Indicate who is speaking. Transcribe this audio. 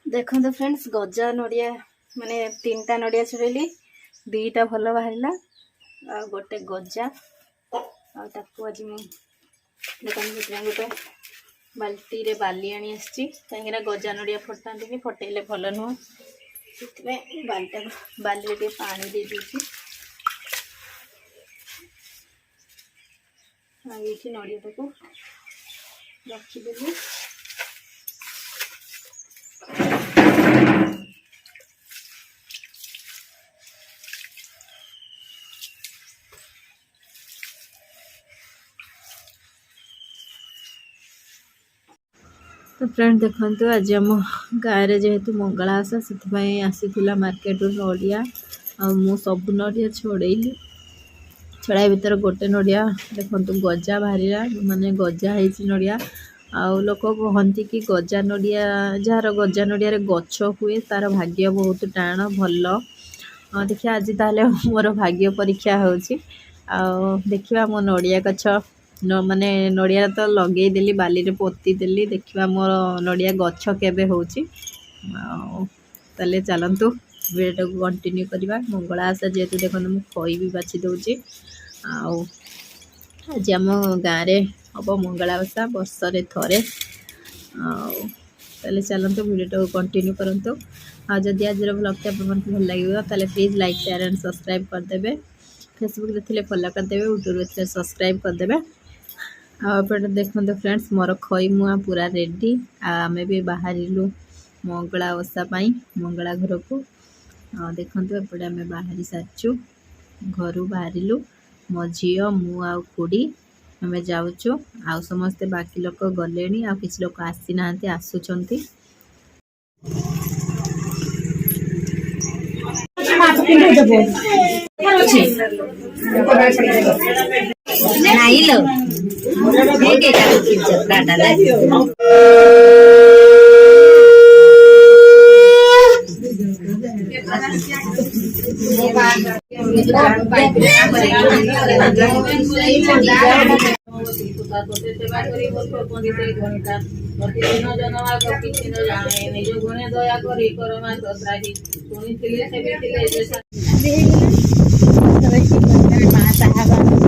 Speaker 1: देखो तो फ्रेंड्स गजा नड़िया माने 3टा नड़िया छुड़ेली 2टा भल बाहर आ गोटे गजा आकू आज मुझे गोटे बाल्टी रे बाली आनी आसी कहीं गजा नड़िया फटाती फटेले भल नुह से बाल्टा बाली रे पानी दे दूसरी ये नड़िया को रखीदेवी। तो फ्रेंड देखो आज आम गाँव जेहेतु मंगला आशा से आसीला मार्केट नड़िया मु सब नड़िया छड़ेली छड़ाई भर गोटे नड़िया देखो गजा बाहर माने गजा है नड़िया आउ लोक कहती कि गजा नड़िया जार गजा नड़िया गछ हुए तार भाग्य बहुत टाण भल देखिए आज ताले मोर भाग्य परीक्षा होची देखिए मो नड़िया गछ माने नड़िया तो लगे देली बाली रे पोती देली देखिबा मोर नड़िया गछ केबे होची ताले चलंतु वीडियो को कंटिन्यू करबा। मंगला आशा जेतु देखो मु खई भी बाछि दउची आज आम गाँव रे हम मंगला आशा वर्ष रे थरे ताले चलंतु वीडियो को कंटिन्यू करंतु जदि आज ब्लॉग टा आपको भल लागिबो ताले please like share and subscribe कर देबे फेसबुक रे थिले फॉलो कर देबे यूट्यूब रे थिले सब्सक्राइब कर देबे। आपटे देखो फ्रेंड्स मोर खई मुआ पूरा रेडी आमे भी बाहरिलु मंगला ओषा मंगला घर को देखो एपटे आम बाहरी सारचु घर बाहरिलु मो झी मु आ खुड़ी आम जाऊँ आ समस्ते बाकी लोक गले आ किसी लोक आसी ना आसुचंती
Speaker 2: नहीं लो के चक्राटा
Speaker 1: साहब